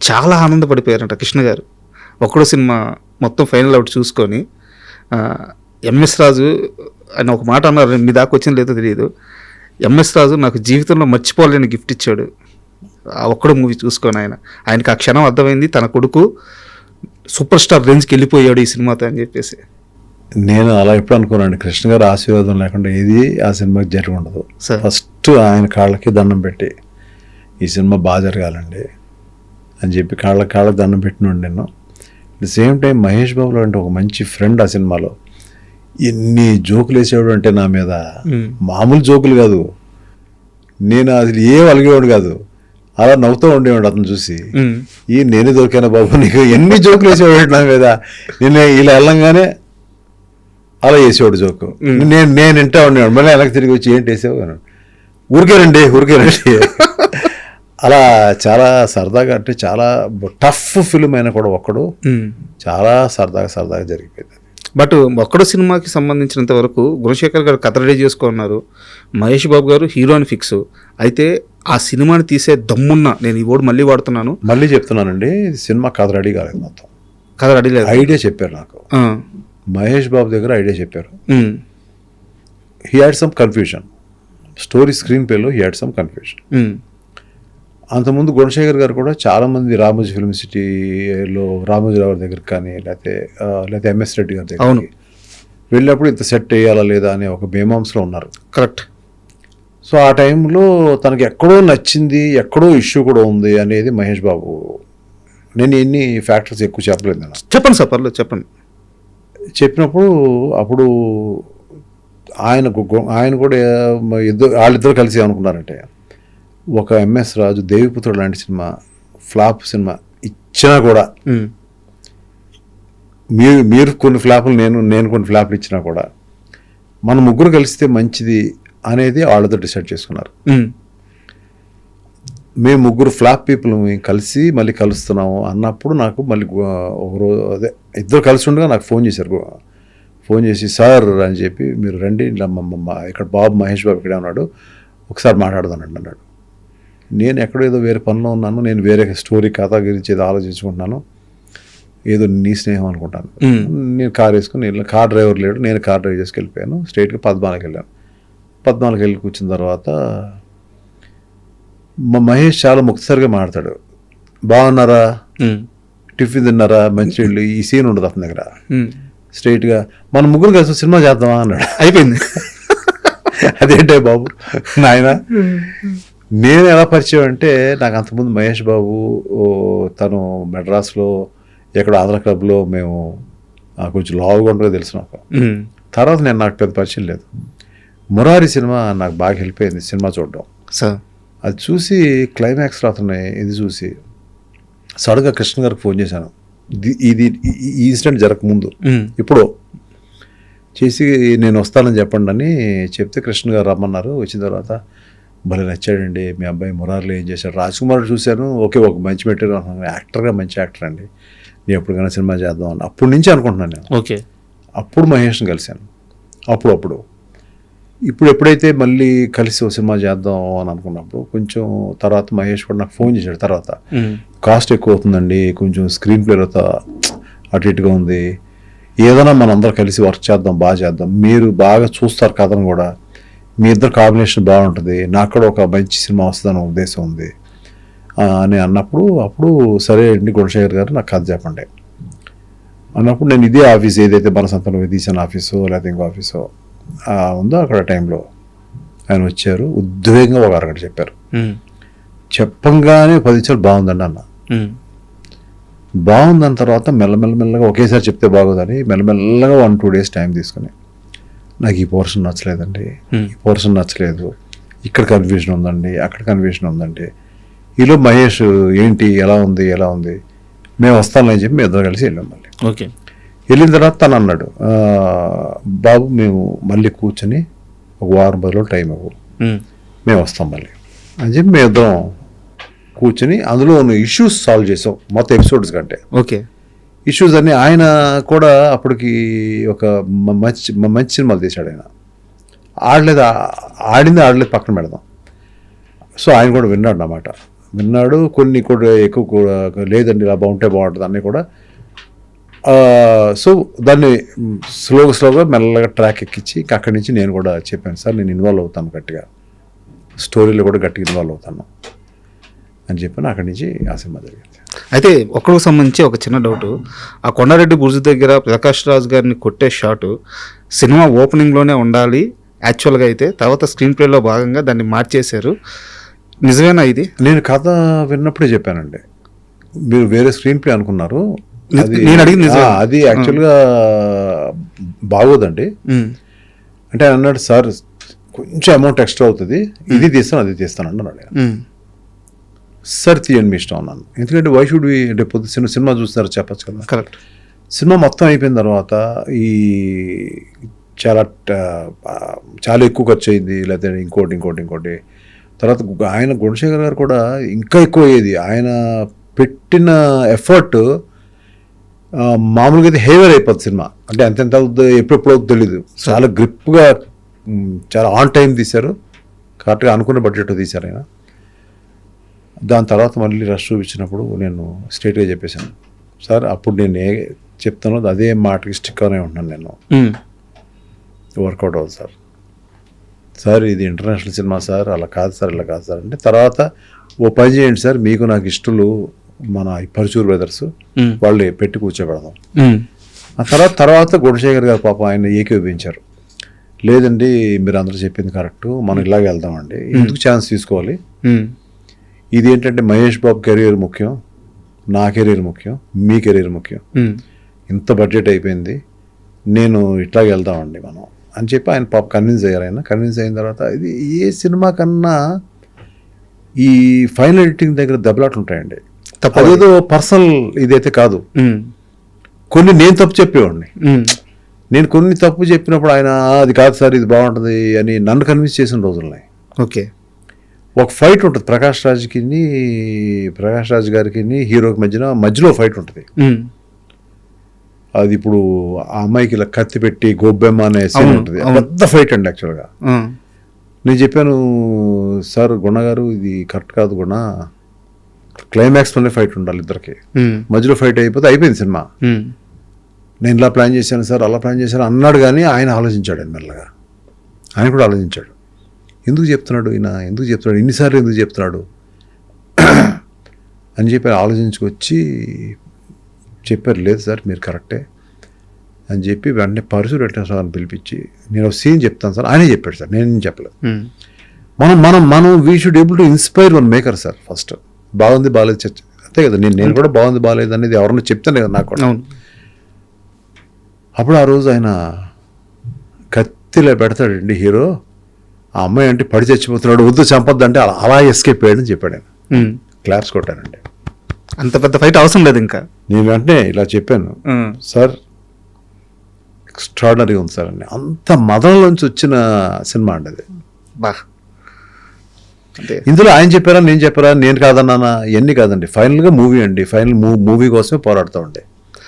చాలా ఆనందపడిపోయారంట కృష్ణ గారు. ఒక్కడో సినిమా మొత్తం ఫైనల్ అవుట్ చూసుకొని ఎంఎస్ రాజు అని ఒక మాట అన్నారు, మీ దాకా వచ్చింది లేదో తెలియదు. ఎంఎస్ రాజు నాకు జీవితంలో మర్చిపోలేని గిఫ్ట్ ఇచ్చాడు ఆ ఒక్కడో మూవీ చూసుకొని. ఆయనకి ఆ క్షణం అర్థమైంది తన కొడుకు సూపర్ స్టార్ రేంజ్కి వెళ్ళిపోయాడు ఈ సినిమాతో అని చెప్పేసి. నేను అలా ఎప్పుడు అనుకోనండి, కృష్ణ గారు ఆశీర్వాదం లేకుండా ఏది ఆ సినిమాకి జరిగి ఉండదు. ఫస్ట్ ఆయన కాళ్ళకి దండం పెట్టి ఈ సినిమా బాగా జరగాలండి అని చెప్పి కాళ్ళకి దండం పెట్టినండి నేను. At the same time Mahesh Babu అంటే ఒక మంచి ఫ్రెండ్ ఆ సినిమాలో. ఎన్ని జోకులు వేసేవాడు అంటే నా మీద, మామూలు జోకులు కాదు, నేను అది అలిగేవాడు కాదు, అలా నవ్వుతూ ఉండేవాడు అతను చూసి. నేనే దొరికాను బాబు నీకు, ఎన్ని జోకులు వేసేవాడు నా మీద. నేను ఇలా వెళ్ళంగానే అలా వేసేవాడు జోకు, నేను వింటా ఉండేవాడు. మళ్ళీ వెనక్కి తిరిగి వచ్చి ఏంటి వేసేవాడు, ఊరికేనండి. అలా చాలా సరదాగా, అంటే చాలా టఫ్ ఫిల్మ్ అయినా కూడా ఒక్కడు చాలా సరదాగా జరిగిపోయింది. బట్ ఒక్కడో సినిమాకి సంబంధించినంత వరకు గుణశేఖర్ గారు కథ రెడీ చేసుకున్నారు, మహేష్ బాబు గారు హీరో అని ఫిక్స్. అయితే ఆ సినిమాని తీసే దమ్మున్న, నేను ఈ వర్డ్ మళ్ళీ వాడుతున్నాను, మళ్ళీ చెప్తున్నానండి, సినిమా కథ రెడీ కాలేదు, మొత్తం కథ రెడీ లేదు. ఐడియా చెప్పారు నాకు, మహేష్ బాబు దగ్గర ఐడియా చెప్పారు. He had some confusion, story screen ప్లేలో హీ హ్యాడ్ సమ్ కన్ఫ్యూజన్. అంతకుముందు గుణశేఖర్ గారు కూడా చాలామంది రామోజీ ఫిల్మ్ సిటీలో రామోజీరావు దగ్గరికి కానీ లేకపోతే ఎంఎస్ రెడ్డి గారి దగ్గరికి వెళ్ళినప్పుడు ఇంత సెట్ వేయాలా లేదా అనే ఒక మీమాంసలో ఉన్నారు. కరెక్ట్. సో ఆ టైంలో తనకి ఎక్కడో నచ్చింది, ఎక్కడో ఇష్యూ కూడా ఉంది అనేది మహేష్ బాబు. నేను ఎన్ని ఫ్యాక్టర్స్ ఎక్కువ చెప్పలేదు నేను. చెప్పండి సార్, పర్లేదు చెప్పండి. చెప్పినప్పుడు అప్పుడు ఆయన కూడా వాళ్ళిద్దరు కలిసి అనుకున్నారంటే, ఒక ఎంఎస్ రాజు దేవిపుత్రుడు లాంటి సినిమా, ఫ్లాప్ సినిమా ఇచ్చినా కూడా, మీరు కొన్ని ఫ్లాపులు, నేను కొన్ని ఫ్లాపులు ఇచ్చినా కూడా మన ముగ్గురు కలిస్తే మంచిది అనేది వాళ్ళతో డిసైడ్ చేసుకున్నారు. మేము ముగ్గురు ఫ్లాప్ పీపుల్ కలిసి మళ్ళీ కలుస్తున్నాము అన్నప్పుడు నాకు మళ్ళీ ఒకరోజు ఇద్దరు కలిసి ఉండగా నాకు ఫోన్ చేశారు. ఫోన్ చేసి సార్ అని చెప్పి, మీరు రండి, ఇక్కడ బాబు మహేష్ బాబు ఇక్కడే ఉన్నాడు, ఒకసారి మాట్లాడదానండి అన్నాడు. నేను ఎక్కడో ఏదో వేరే పనిలో ఉన్నాను, నేను వేరే స్టోరీ కథ గురించి ఏదో ఆలోచించుకుంటున్నాను, ఏదో నీ స్నేహం అనుకుంటాను. నేను కార్ వేసుకుని, కార్ డ్రైవర్ లేడు, నేను కార్ డ్రైవ్ చేసుకు వెళ్ళిపోయాను. స్ట్రైట్గా పద్మాలకు వెళ్ళాను. పద్మాలకు వెళ్ళి కూర్చున్న తర్వాత మా మహేష్ చాలా ముక్తసరిగా మాట్లాడతాడు. బాగున్నారా, టిఫిన్ తిన్నారా, మంచినీళ్ళు, ఈ సీన్ ఉండదు అతని దగ్గర. స్ట్రైట్గా మన ముగ్గురు కలిసి సినిమా చేద్దామా అన్నాడు. అయిపోయింది. అదేంటే బాబు నాయన, నేను ఎలా పరిచయం అంటే, నాకు అంతకుముందు మహేష్ బాబు తను మెడ్రాస్లో ఎక్కడో ఆంధ్ర క్లబ్లో మేము కొంచెం లావుగా ఉండగా తెలుసు నాకు. తర్వాత నాకు పెద్ద పరిచయం లేదు. మురారి సినిమా నాకు బాగా హెల్ప్ అయింది సినిమా చూడడం. అది చూసి క్లైమాక్స్లో అతను ఇది చూసి సడన్గా కృష్ణ గారికి ఫోన్ చేశాను. ఈ ఇన్సిడెంట్ జరగకముందు ఇప్పుడు చేసి నేను వస్తానని చెప్పండి అని చెప్తే కృష్ణ గారు రమ్మన్నారు. వచ్చిన తర్వాత భలే నచ్చాడండి మీ అబ్బాయి, మురారిలో ఏం చేశాడు. రాజ్ కుమార్ చూశాను, ఓకే ఒక మంచి మెటీరియల్, యాక్టర్గా మంచి యాక్టర్ అండి, నేను ఎప్పటికైనా సినిమా చేద్దాం అని అప్పటి నుంచి అనుకుంటున్నాను నేను. ఓకే. అప్పుడు మహేష్ని కలిశాను. అప్పుడు ఇప్పుడు ఎప్పుడైతే మళ్ళీ కలిసి ఒక సినిమా చేద్దాం అని అనుకున్నప్పుడు కొంచెం తర్వాత మహేష్ కూడా నాకు ఫోన్ చేశాడు. తర్వాత కాస్ట్ ఎక్కువ అవుతుందండి, కొంచెం స్క్రీన్ ప్లే అటు ఇటుగా ఉంది, ఏదైనా మనందరం కలిసి వర్క్ చేద్దాం, బాగా చేద్దాం, మీరు బాగా చూస్తారు కథను కూడా, మీ ఇద్దరు కాంబినేషన్ బాగుంటుంది, నాకు కూడా ఒక మంచి సినిమా వస్తుందని ఉద్దేశం ఉంది అని అప్పుడు సరే అండి గుణశేఖర్ గారు నాకు కథ చెప్పండి అన్నప్పుడు, నేను ఇదే ఆఫీస్ ఏదైతే మన సంతంలో తీసిన ఆఫీసో లేకపోతే ఇంకో ఆఫీసో ఉందో అక్కడ టైంలో ఆయన వచ్చారు. ఉద్వేగంగా ఒక అరగంట చెప్పారు. చెప్పంగానే 10 నిమిషాలు బాగుందండి అన్న. బాగుందని తర్వాత మెల్లమెల్లగా ఒకేసారి చెప్తే బాగోదని మెల్లమెల్లగా 1-2 days టైం తీసుకుని, నాకు ఈ పోర్షన్ నచ్చలేదండి, ఈ పోర్షన్ నచ్చలేదు, ఇక్కడ కన్ఫ్యూజన్ ఉందండి, అక్కడ కన్ఫ్యూజన్ ఉందండి. ఈలో మహేష్ ఏంటి ఎలా ఉంది, మేము వస్తామని చెప్పి మేము ఇద్దరు కలిసి వెళ్ళాం. మళ్ళీ ఓకే వెళ్ళిన తర్వాత తను అన్నాడు, బాబు మేము మళ్ళీ కూర్చొని ఒక వారం 10 రోజులు టైం ఇవ్వు, మేము వస్తాం మళ్ళీ అని చెప్పి మేము ఇద్దరం కూర్చొని అందులో ఇష్యూస్ సాల్వ్ చేసాం మొత్తం ఎపిసోడ్స్ కంటే. ఓకే. ఇష్యూస్ అన్నీ ఆయన కూడా అప్పటికి ఒక మంచి సినిమాలు తీశాడు. ఆయన ఆడలేదు పక్కన పెడదాం. సో ఆయన కూడా విన్నాడు అన్నమాట. విన్నాడు. కొన్ని కూడా ఎక్కువ కూడా లేదండి ఇలా బాగుంటే బాగుంటుంది అన్నీ కూడా. సో దాన్ని స్లోగా మెల్లగా ట్రాక్ ఎక్కించి అక్కడి నుంచి నేను కూడా చెప్పాను, సార్ నేను ఇన్వాల్వ్ అవుతాను గట్టిగా, స్టోరీలో కూడా గట్టిగా ఇన్వాల్వ్ అవుతాను అని చెప్పాను. అక్కడి నుంచి ఆ సినిమా జరిగింది. అయితే ఒక్కడికి సంబంధించి ఒక చిన్న డౌట్, ఆ కొండారెడ్డి బుర్జు దగ్గర ప్రకాష్ రాజ్ గారిని కొట్టే షాటు సినిమా ఓపెనింగ్లోనే ఉండాలి యాక్చువల్గా, అయితే తర్వాత స్క్రీన్ ప్లేలో భాగంగా దాన్ని మార్చేశారు, నిజమేనా ఇది? నేను కథ విన్నప్పుడే చెప్పానండి, మీరు వేరే స్క్రీన్ ప్లే అనుకున్నారు, నేను అడిగింది అది యాక్చువల్గా బాగోదండి అంటే అన్నాడు, సార్ కొంచెం అమౌంట్ ఎక్స్ట్రా అవుతుంది, ఇది తీస్తాను అది తీస్తాను అన్నాడు. సార్ తీయండి మీ ఇష్టం అన్నాను. ఎందుకంటే వై షుడ్ వి, రేపు పొద్దు సినిమా చూస్తున్నారు చెప్పచ్చు కదా. కరెక్ట్. సినిమా మొత్తం అయిపోయిన తర్వాత ఈ చాలా ఎక్కువ ఖర్చు అయింది, లేకపోతే ఇంకోటి తర్వాత ఆయన గుణశేఖర్ గారు కూడా ఇంకా ఎక్కువ అయ్యేది. ఆయన పెట్టిన ఎఫర్ట్ మామూలుగా అయితే హేవర్ అయిపోతుంది సినిమా, అంటే ఎంత అవుతుందో ఎప్పుడెప్పుడు అవుతుందో తెలీదు. చాలా గ్రిప్గా చాలా ఆన్ టైం తీశారు, కరెక్ట్గా అనుకున్న బడ్జెట్ తీశారు ఆయన. దాని తర్వాత మళ్ళీ రష్ చూపించినప్పుడు నేను స్ట్రైట్గా చెప్పేశాను, సార్ అప్పుడు నేను చెప్తానో అదే మాటకి స్టిక్ అనే ఉంటున్నాను, నేను వర్కౌట్ అవుతుంది సార్ ఇది ఇంటర్నేషనల్ సినిమా సార్, అలా కాదు సార్ ఇలా కాదు సార్ అంటే, తర్వాత ఓ పని చేయండి సార్, మీకు నాకు ఇష్టలు మన పరుచూరు బ్రదర్స్ వాళ్ళు పెట్టి కూర్చోబెడదాం. ఆ తర్వాత గుణశేఖర్ గారు పాపం ఆయన ఏకీభవించారు, లేదండి మీరు అందరూ చెప్పింది కరెక్ట్, మనం ఇలాగే వెళ్దామండి, ఎందుకు ఛాన్స్ తీసుకోవాలి, ఇది ఏంటంటే మహేష్ బాబు కెరీర్ ముఖ్యం, నా కెరీర్ ముఖ్యం, మీ కెరీర్ ముఖ్యం, ఇంత బడ్జెట్ అయిపోయింది, నేను ఇట్లాగే వెళ్దామండి మనం అని చెప్పి ఆయన పాప కన్విన్స్ అయ్యారు. ఆయన కన్విన్స్ అయిన తర్వాత ఇది ఏ సినిమా కన్నా ఈ ఫైనల్ ఎడిటింగ్ దగ్గర దెబ్బలాట్లు ఉంటాయండి. అదేదో పర్సనల్ ఇదైతే కాదు, కొన్ని నేను తప్పు చెప్పేవాడిని, నేను కొన్ని తప్పు చెప్పినప్పుడు ఆయన అది కాదు సార్ ఇది బాగుంటుంది అని నన్ను కన్విన్స్ చేసిన రోజులున్నాయి. ఓకే. ఒక ఫైట్ ఉంటుంది ప్రకాష్ రాజ్ గారికి హీరోకి మధ్యలో ఫైట్ ఉంటుంది. అది ఇప్పుడు ఆ అమ్మాయికి ఇలా కత్తి పెట్టి గోబ్బెమ్మ అనే సీన్ ఉంటుంది, పెద్ద ఫైట్ అండి యాక్చువల్గా. నేను చెప్పాను, సార్ గుణ గారు ఇది కరెక్ట్ కాదు గుణ, క్లైమాక్స్లోనే ఫైట్ ఉండాలి ఇద్దరికి, మధ్యలో ఫైట్ అయిపోయింది సినిమా, నేను ఇలా ప్లాన్ చేశాను సార్ అలా ప్లాన్ చేశాను అన్నాడు. కానీ ఆయన ఆలోచించాడు, ఆయన మెల్లగా ఆయన కూడా ఆలోచించాడు, ఎందుకు చెప్తున్నాడు ఇన్నిసార్లు ఎందుకు చెప్తున్నాడు అని చెప్పి ఆలోచించుకొచ్చి చెప్పారు, లేదు సార్ మీరు కరెక్టే అని చెప్పి వెంటనే పరుసు పెట్టిన పిలిపించి నేను సీన్ చెప్తాను సార్, ఆయనే చెప్పాడు సార్, నేను చెప్పలేదు. మనం we should able to inspire one maker sir. First బాగుంది బాగాలేదు చర్చ అంతే కదా, నేను కూడా బాగుంది బాగాలేదు అనేది ఎవరన్నా చెప్తాను కదా నాకు కూడా. అప్పుడు ఆ రోజు ఆయన కత్తిలో పెడతాడండి హీరో, ఆ అమ్మాయి అంటే పడి చచ్చిపోతున్నాడు, వద్దు చంపొద్దు అంటే అలా ఎస్కేప్ అయ్యాడని చెప్పాడు ఆయన. క్లాప్స్ కొట్టానండి. అంత పెద్ద ఫైట్ అవసరం లేదు ఇంకా. నేను వెంటనే ఇలా చెప్పాను, సార్ ఎక్స్ట్రాడనరీ ఉంది సార్ అని. అంత మదంలోంచి వచ్చిన సినిమా అండి అది. బా ఇందులో ఆయన చెప్పారా నేను చెప్పారా నేను కాదన్నానా ఇవన్నీ కాదండి, ఫైనల్గా మూవీ అండి, ఫైనల్ మూవీ కోసమే పోరాడుతూ ఉండే.